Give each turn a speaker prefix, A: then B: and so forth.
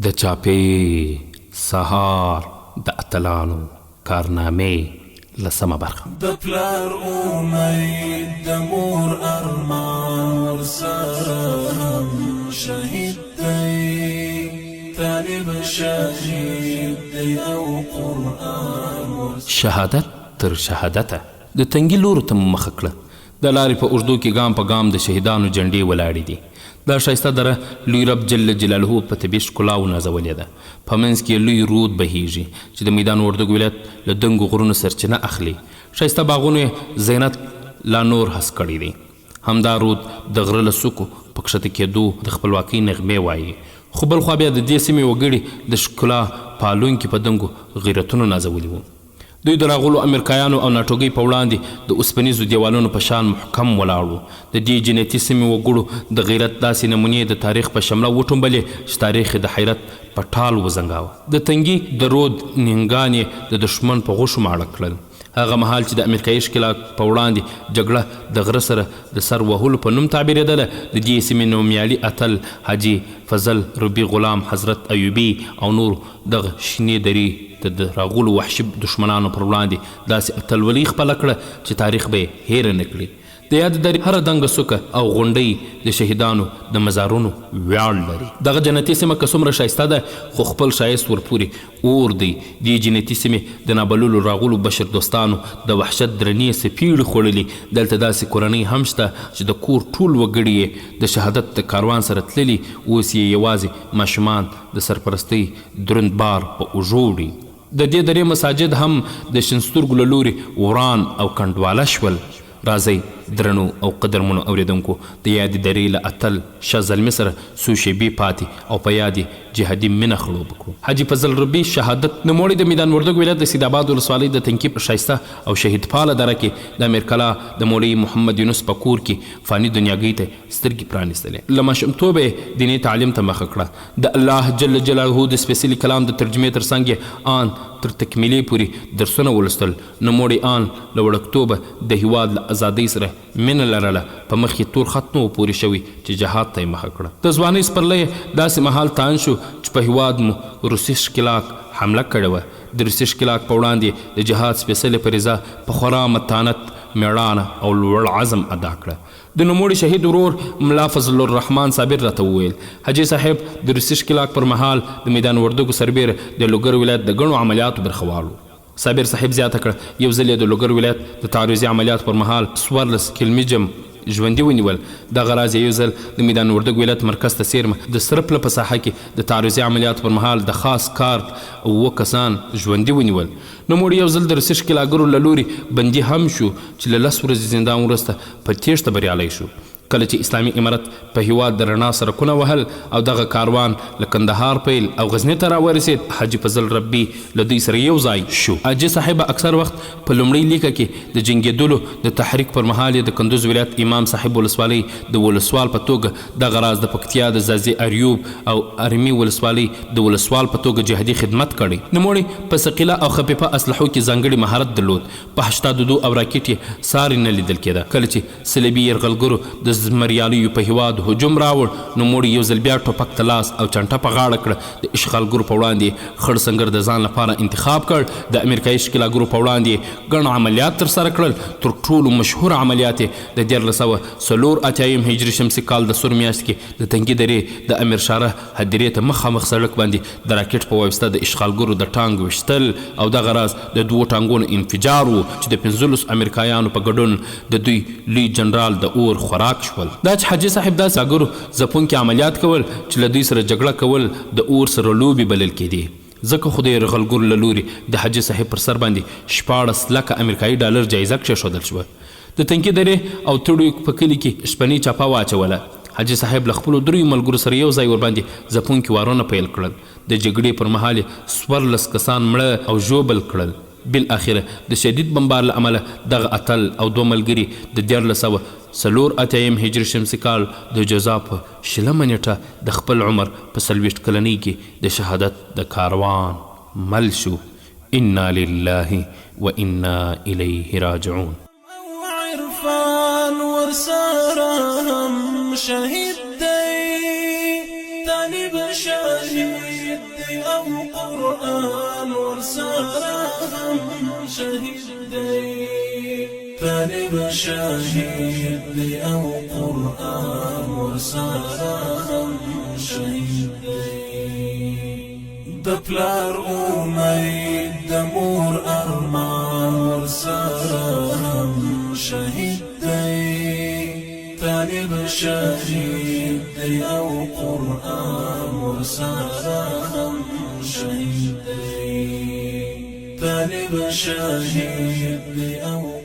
A: د چاپې سهار د اتلانو کارنامې لسمه برخه.
B: د پلار امید د مور ارمان ورسره هم شهید دی، طالب شهید دی او قرآن
A: شهادت تر شهادته د تنګي لورو ته مخه کړه. د لارې په اوږدو کې ګام په ګام د شهیدانو جنډې ولاړې دي. دا ښایسته دره لوی رب جل جلاله په طبیعي ښکلا ونازولې ده. په منځ کې لوی رود بهیږي چې د میدان وردګو ولایت له دنګو غرونو سرچینه اخلي. ښایسته باغونو یې زینت لا نور هس کړی دی. همدا رود د غره له څوکو په کښته کېدو د خپلواکۍ نغمې وایي. خو بل خوا بیا د دې سیمې وګړي د ښکلا پالونکي په دنګو غیرتونو نازولي وو. دوی د راغلو امریکایانو او ناټوګۍ په وړاندې د اوسپنیزو دیوالونو په شان محکم ولاړ وو. د دې جنتي سیمې وګړو د غیرت داسې نمونې د تاریخ په شمله وټومبلې چې تاریخ د حیرت په ټال وزنګاوه. د تنګي د رود نینګان یې د دښمن په غوښو ماړه کړل. هغه مهال چې د امریکایي ښکېلاک په وړاندې جګړه د غره سره د سر وهلو په نوم تعبیرېدله، د دې سیمې نومیالي اتل حاجي فضل ربي غلام حضرت ایوبي او نور دغه شینې درې د راغلو وحشي دښمنانو پر وړاندې داسې اتلولي خپله کړه چې تاریخ به یې هیره نه کړي. د یاد درې هره دنګه څوکه او غونډۍ د شهیدانو د مزارونو ویاړ لري. دغه جنتي سیمه که څومره ښایسته ده خو خپل ښایست ورپورې اور دی. دې جنتي سیمې د نابللو راغلو بشر دوستانو د وحشت درنې څپېړې خوړلي. دلته داسې کورنۍ هم شته چې د کور ټول وګړي یې د شهادت د کاروان سره تللي، اوس یې یوازې ماشومان د سرپرستۍ دروند بار په اوږو وړي. د دې درې مساجد هم د شین سترګو له لورې وران او کنډواله شول. راځئ درنو او قدرمنو اوریدونکو د یادې درې له اتل شاه زلمي سره څو شیبې پاتې او په یاد جهادي مینه خړوب کړو. حاجي فضل ربي شهادت نوموړی د میدان وردګو ولایت د سیدآباد ولسوالۍ د تنکي په ښایسته او شهید پاله دره کې د امیر کلا د مولوي محمد یونس په کور کې فاني دنیاګۍ ته سترګې پرانیستلې. له ماشومتوبه یې دیني تعلیم ته مخه کړه. د الله جل جلاله د سپېڅلي کلام د ترجمې تر څنګ یې آن تر تکمیلې پورې درسونه ولوستل. نوموړی آن له وړکتوبه د هیواد له ازادۍ سره مینه لرله. په مخ یې تور خط نه و پورې شوي چې جهاد ته یې مخه کړه. د ځوانۍ سپرلی داسې مهال تان شو چې په هیواد مو روسي ښکېلاک حمله کړې وه. د روسي ښکېلاک په وړاندې د جهاد سپېڅلې فریضه په خورا متانت، میړانه او لوړ عزم ادا کړه. د نوموړي شهید ورور ملا فضل الرحمن صابر راته وویل حاجي صاحب د روسي ښکېلاک پر مهال د میدان وردګو سربیره د لوګر ولایت د ګڼو عملیاتو برخوال و. صابر صاحب زیاته کړه یو ځل یې د لوګر ولایت د تعرضي عملیات پر مهال 14 کلمیجم ژوندي ونیول. دغه راز یو ځل د میدان وردګو ولایت مرکز ته څیرمه د سرپله په ساحه کې د تعرضي عملیات پر مهال د خاص کارت 7 کسان ژوندي ونیول. نوموړي یو ځل د روسي ښکېلاګرو له لوري بندي هم شو چې له 10 ورځې زندان وروسته په تیښته بریالی شو. کله چې اسلامي امارت په هیواد د رڼا سرکونه وهل او دغه کاروان له کندهار پیل او غزني ته راورسېد، حاجي فضل ربي له دوی سره یو ځای شو. حاجي صاحب اکثر وخت په لومړۍ لیکه کې د جنګېدلو د تحریک پر مهال د کندوز ولایت امام صاحب ولسوالۍ د ولسوال په توګه، دغه راز د پکتیا د ځاځي اریوب او ارمي ولسوالۍ د ولسوال په توګه جهادي خدمت کړی. نوموړي په ثقیله او خفیفه اسلحو کې ځانګړي مهارت درلود. په 82 او راکټ یې ساری نه لیدل کېده. کله چې صلیبي یرغلګرو د زمریالیو په هیواد هجوم راوړ، نوموړي یو ځل بیا ټوپک ته لاس او چنټه په غاړه کړه. د اشغالګرو په وړاندې خړ سنګر د ځان لپاره انتخاب کړ. د امریکایي ښکېلاګرو په وړاندې ګڼ عملیات ترسره کړل. تر ټولو مشهور عملیات یې د 1484 هجري شمسي کال د سور میاشت کې د تنګي درې د امیر شاره هدیرې ته مخامخ سړک باندې د راکټ په واسطه د اشغالګرو د ټانګ ویشتل او دغه راز د 2 ټانګونو انفجار و چې د 15 امریکایانو په ګډون د دوی لوی جنرال د اور خوراک شول. دا چې حاجي صاحب داسې اګرو ځپونکي عملیات کول چې له دوی سره جګړه کول د اور سره لوبې بلل کېدې. ځکه خو د یرغلګرو له لوري د حاجي صاحب پر سر باندې 14 لکه امریکایي ډالر جایزه کېښودل شوه. د تنکي درې او تړیو په کلي کې شپنۍ چاپه واچوله. حاجي صاحب له خپلو 3 ملګرو سره یو ځای ورباندې ځپونکي وارونه پیل کړل. د جګړې پر مهال 14 کسان مړه او ژوبل کړل. بالاخره د شدید بمبار له امله دغه اتل او 2 ملګري د 1484 هجري شمسي کال د جزا په 20 نیټه د خپل عمر په 40 کلنۍ کې د شهادت د کاروان مل شو. انا لله و انا الیه راجعون.
B: عرفان ورسره هم شهید دی، طالب شهید دی او قرآن ورسره هم شهید دی طالب شهید دی او قرآن ورسره هم شهید دی د پلار امید د مور ارمان ورسره هم شهید دی طالب شهید دی او قرآن ورسره هم شهید دی طالب شهید دی او